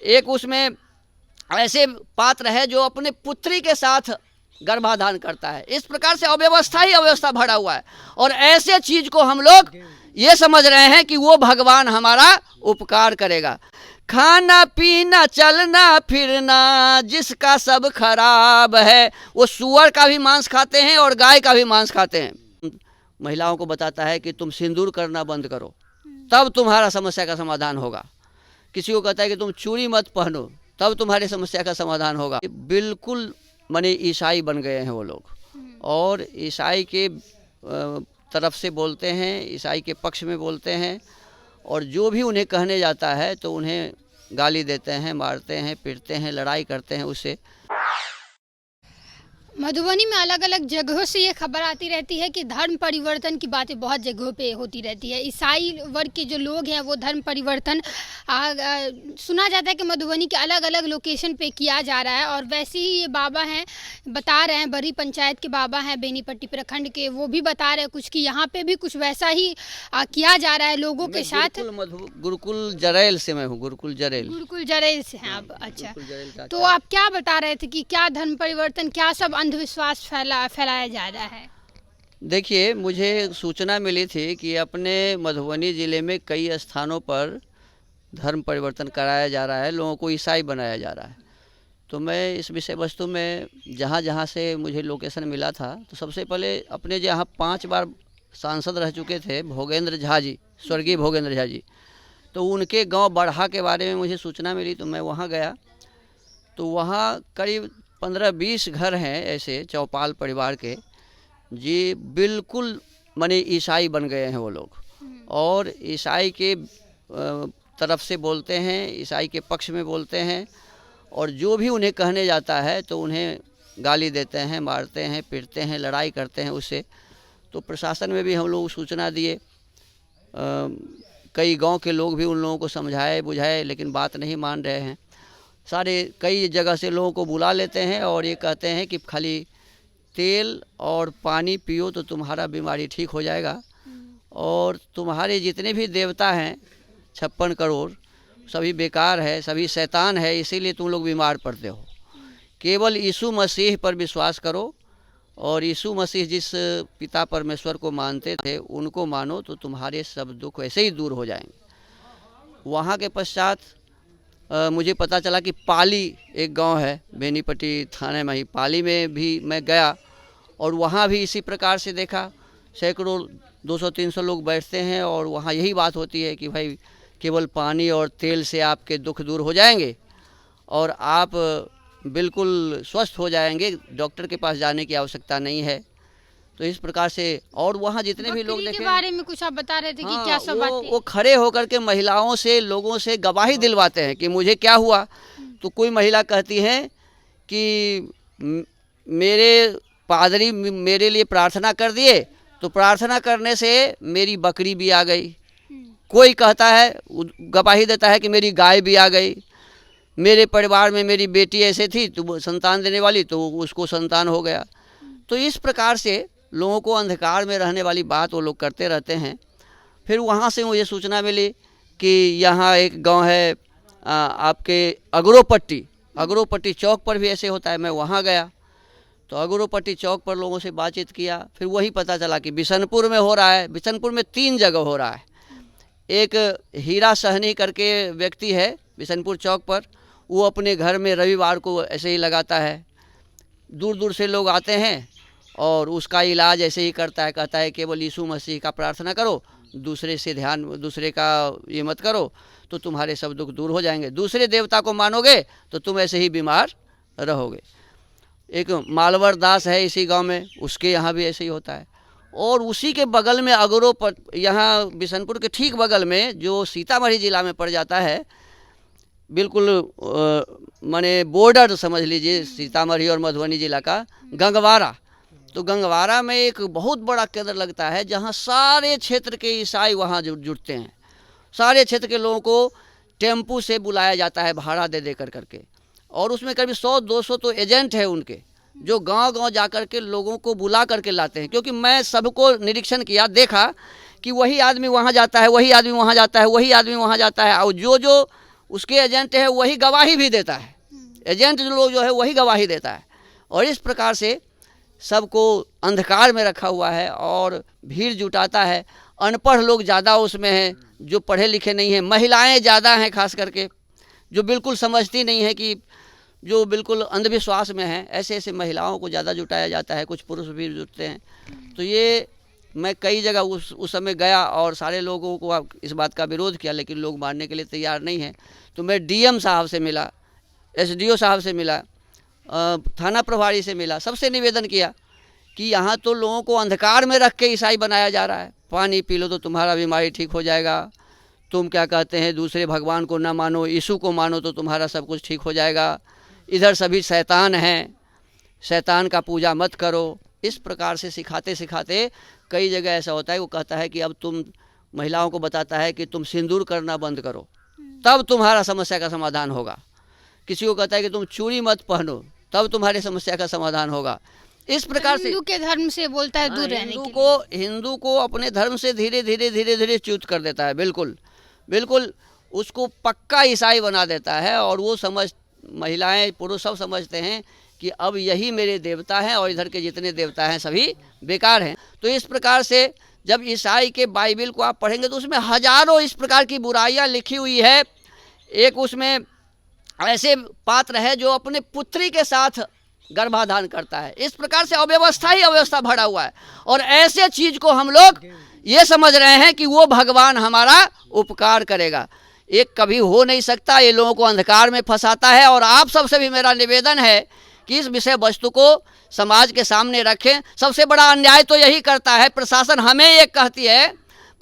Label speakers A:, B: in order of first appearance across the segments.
A: एक उसमें ऐसे पात्र है जो अपने पुत्री के साथ गर्भाधान करता है। इस प्रकार से अव्यवस्था ही अव्यवस्था भरा हुआ है। और ऐसे चीज को हम लोग ये समझ रहे हैं कि वो भगवान हमारा उपकार करेगा। खाना पीना चलना फिरना जिसका सब खराब है, वो सूअर का भी मांस खाते हैं और गाय का भी मांस खाते हैं। महिलाओं को बताता है कि तुम सिंदूर करना बंद करो, तब तुम्हारा समस्या का समाधान होगा। किसी को कहता है कि तुम चूड़ी मत पहनो, तब तुम्हारी समस्या का समाधान होगा। बिल्कुल माने ईसाई बन गए हैं वो लोग, और ईसाई के तरफ से बोलते हैं, ईसाई के पक्ष में बोलते हैं, और जो भी उन्हें कहने जाता है तो उन्हें गाली देते हैं, मारते हैं, पीटते हैं, लड़ाई करते हैं उससे।
B: मधुबनी में अलग अलग जगहों से ये खबर आती रहती है कि धर्म परिवर्तन की बातें बहुत जगहों पे होती रहती है। ईसाई वर्ग के जो लोग हैं वो धर्म परिवर्तन सुना जाता है कि मधुबनी के अलग अलग लोकेशन पे किया जा रहा है। और वैसे ही ये बाबा हैं, बता रहे हैं, बरी पंचायत के बाबा हैं बेनीपट्टी प्रखंड के, वो भी बता रहे हैं कुछ कि यहाँ पे भी कुछ वैसा ही किया जा रहा है लोगों के साथ।
A: गुरुकुल जरैल से मैं हूँ, गुरुकुल जरैल
B: से हैं आप। अच्छा, तो आप क्या बता रहे थे कि क्या धर्म परिवर्तन, क्या सब अंधविश्वास फैलाया जा रहा है?
A: देखिए, मुझे सूचना मिली थी कि अपने मधुबनी ज़िले में कई स्थानों पर धर्म परिवर्तन कराया जा रहा है, लोगों को ईसाई बनाया जा रहा है। तो मैं इस विषय वस्तु में जहाँ जहाँ से मुझे लोकेशन मिला था, तो सबसे पहले अपने जहाँ 5 बार सांसद रह चुके थे भोगेंद्र झा जी, स्वर्गीय भोगेंद्र झा जी, तो उनके गांव बढ़ा के बारे में मुझे सूचना मिली। तो मैं वहाँ गया, तो वहाँ करीब 15-20 घर हैं ऐसे चौपाल परिवार के जी, बिल्कुल माने ईसाई बन गए हैं वो लोग, और ईसाई के तरफ से बोलते हैं, ईसाई के पक्ष में बोलते हैं, और जो भी उन्हें कहने जाता है तो उन्हें गाली देते हैं, मारते हैं, पीटते हैं, लड़ाई करते हैं उससे। तो प्रशासन में भी हम लोग सूचना दिए, कई गांव के लोग भी उन लोगों को समझाए बुझाए, लेकिन बात नहीं मान रहे हैं। कई जगह से लोगों को बुला लेते हैं और ये कहते हैं कि खाली तेल और पानी पियो तो तुम्हारा बीमारी ठीक हो जाएगा, और तुम्हारे जितने भी देवता हैं 56 करोड़ सभी बेकार है, सभी शैतान है, इसीलिए तुम लोग बीमार पड़ते हो। केवल यीशु मसीह पर विश्वास करो, और यीशु मसीह जिस पिता परमेश्वर को मानते थे उनको मानो, तो तुम्हारे सब दुख ऐसे ही दूर हो जाएंगे। वहाँ के पश्चात मुझे पता चला कि पाली एक गांव है बेनीपट्टी थाने में ही, पाली में भी मैं गया, और वहाँ भी इसी प्रकार से देखा, सैकड़ों 200-300 लोग बैठते हैं, और वहाँ यही बात होती है कि भाई केवल पानी और तेल से आपके दुख दूर हो जाएंगे और आप बिल्कुल स्वस्थ हो जाएंगे, डॉक्टर के पास जाने की आवश्यकता नहीं है। तो इस प्रकार से, और वहाँ जितने भी लोग देखे
B: के बारे में कुछ आप बता रहे थे कि क्या सब बातें?
A: वो खड़े होकर के महिलाओं से, लोगों से गवाही दिलवाते हैं कि मुझे क्या हुआ। तो कोई महिला कहती है कि मेरे पादरी मेरे लिए प्रार्थना कर दिए, तो प्रार्थना करने से मेरी बकरी भी आ गई। कोई कहता है, गवाही देता है कि मेरी गाय भी आ गई। मेरे परिवार में मेरी बेटी ऐसे थी तो संतान देने वाली, तो उसको संतान हो गया। तो इस प्रकार से लोगों को अंधकार में रहने वाली बात वो लोग करते रहते हैं। फिर वहाँ से मुझे सूचना मिली कि यहाँ एक गांव है आपके अगरोपट्टी चौक पर भी ऐसे होता है। मैं वहाँ गया, तो अगरोपट्टी चौक पर लोगों से बातचीत किया। फिर वही पता चला कि बिशनपुर में हो रहा है। बिशनपुर में 3 जगह हो रहा है। एक हीरा सहनी करके व्यक्ति है बिशनपुर चौक पर, वो अपने घर में रविवार को ऐसे ही लगाता है। दूर दूर से लोग आते हैं और उसका इलाज ऐसे ही करता है, कहता है केवल यीशु मसीह का प्रार्थना करो, दूसरे का ये मत करो, तो तुम्हारे सब दुख दूर हो जाएंगे। दूसरे देवता को मानोगे तो तुम ऐसे ही बीमार रहोगे। एक मालवर दास है इसी गांव में, उसके यहाँ भी ऐसे ही होता है। और उसी के बगल में यहाँ बिशनपुर के ठीक बगल में, जो सीतामढ़ी जिला में पड़ जाता है, बिल्कुल माने बॉर्डर समझ लीजिए सीतामढ़ी और मधुबनी जिला का, गंगवारा। तो गंगवारा में एक बहुत बड़ा केंद्र लगता है, जहाँ सारे क्षेत्र के ईसाई वहाँ जुटते हैं। सारे क्षेत्र के लोगों को टेम्पू से बुलाया जाता है भाड़ा दे करके, और उसमें करीब 100-200 तो एजेंट है उनके, जो गांव-गांव जा कर के लोगों को बुला करके लाते हैं। क्योंकि मैं सबको निरीक्षण किया, देखा कि वही आदमी वहाँ जाता है, वही आदमी वहाँ जाता है, वही आदमी वहाँ जाता है, और जो उसके एजेंट है वही गवाही भी देता है, एजेंट जो लोग जो है वही गवाही देता है। और इस प्रकार से सबको अंधकार में रखा हुआ है और भीड़ जुटाता है। अनपढ़ लोग ज़्यादा उसमें हैं, जो पढ़े लिखे नहीं हैं, महिलाएं ज़्यादा हैं खास करके, जो बिल्कुल समझती नहीं है, कि जो बिल्कुल अंधविश्वास में हैं, ऐसे ऐसे महिलाओं को ज़्यादा जुटाया जाता है। कुछ पुरुष भी जुटते हैं। तो ये मैं कई जगह उस समय गया और सारे लोगों को इस बात का विरोध किया, लेकिन लोग मानने के लिए तैयार नहीं हैं। तो मैं डीएम साहब से मिला, एसडीओ साहब से मिला, थाना प्रभारी से मिला, सबसे निवेदन किया कि यहाँ तो लोगों को अंधकार में रख के ईसाई बनाया जा रहा है। पानी पी लो तो तुम्हारा बीमारी ठीक हो जाएगा, तुम क्या कहते हैं दूसरे भगवान को ना मानो, यीशु को मानो तो तुम्हारा सब कुछ ठीक हो जाएगा, इधर सभी शैतान हैं, शैतान का पूजा मत करो। इस प्रकार से सिखाते सिखाते कई जगह ऐसा होता है, वो कहता है कि अब तुम, महिलाओं को बताता है कि तुम सिंदूर करना बंद करो, तब तुम्हारा समस्या का समाधान होगा। किसी को कहता है कि तुम चूड़ी मत पहनो, तब तुम्हारी समस्या का समाधान होगा। इस प्रकार से
B: हिंदू के धर्म से बोलता है दूर रहने के लिए।
A: हिंदू को अपने धर्म से धीरे धीरे धीरे धीरे च्युत कर देता है, बिल्कुल बिल्कुल उसको पक्का ईसाई बना देता है। और वो महिलाएं पुरुष सब समझते हैं कि अब यही मेरे देवता हैं और इधर के जितने देवता हैं सभी बेकार हैं। तो इस प्रकार से जब ईसाई के बाइबल को आप पढ़ेंगे तो उसमें हजारों इस प्रकार की बुराइयां लिखी हुई है। एक उसमें ऐसे पात्र है जो अपने पुत्री के साथ गर्भाधान करता है। इस प्रकार से अव्यवस्था ही अव्यवस्था भरा हुआ है। और ऐसे चीज को हम लोग ये समझ रहे हैं कि वो भगवान हमारा उपकार करेगा। ये कभी हो नहीं सकता। ये लोगों को अंधकार में फंसाता है। और आप सबसे भी मेरा निवेदन है कि इस विषय वस्तु को समाज के सामने रखें। सबसे बड़ा अन्याय तो यही करता है प्रशासन। हमें ये कहती है,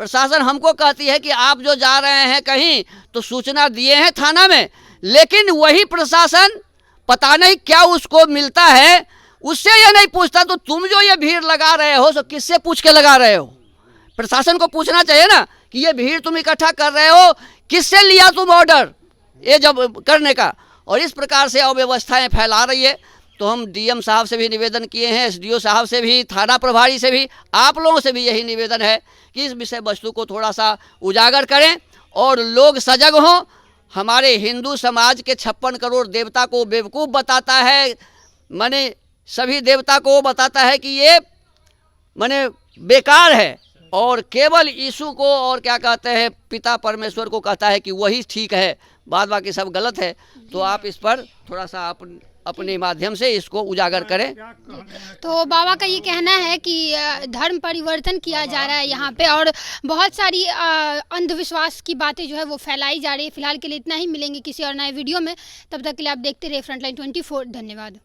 A: प्रशासन हमको कहती है कि आप जो जा रहे हैं कहीं तो सूचना दिए हैं थाना में, लेकिन वही प्रशासन पता नहीं क्या उसको मिलता है, उससे ये नहीं पूछता तो तुम जो ये भीड़ लगा रहे हो तो किससे पूछ के लगा रहे हो। प्रशासन को पूछना चाहिए ना कि ये भीड़ तुम इकट्ठा कर रहे हो, किससे लिया तुम ऑर्डर ये जब करने का। और इस प्रकार से अव्यवस्थाएं फैला रही है। तो हम डीएम साहब से भी निवेदन किए हैं, एसडीओ साहब से भी, थाना प्रभारी से भी, आप लोगों से भी यही निवेदन है कि इस विषय वस्तु को थोड़ा सा उजागर करें और लोग सजग हों। हमारे हिंदू समाज के 56 करोड़ देवता को बेवकूफ़ बताता है, माने सभी देवता को बताता है कि ये माने बेकार है, और केवल यीशु को और क्या कहते हैं पिता परमेश्वर को कहता है कि वही ठीक है, बाद बाकी सब गलत है। तो आप इस पर थोड़ा सा अपने माध्यम से इसको उजागर करें।
B: तो बाबा का ये कहना है कि धर्म परिवर्तन किया जा रहा है यहाँ पे, और बहुत सारी अंधविश्वास की बातें जो है वो फैलाई जा रही है। फिलहाल के लिए इतना ही, मिलेंगे किसी और नए वीडियो में। तब तक के लिए आप देखते रहिए फ्रंटलाइन 24। धन्यवाद।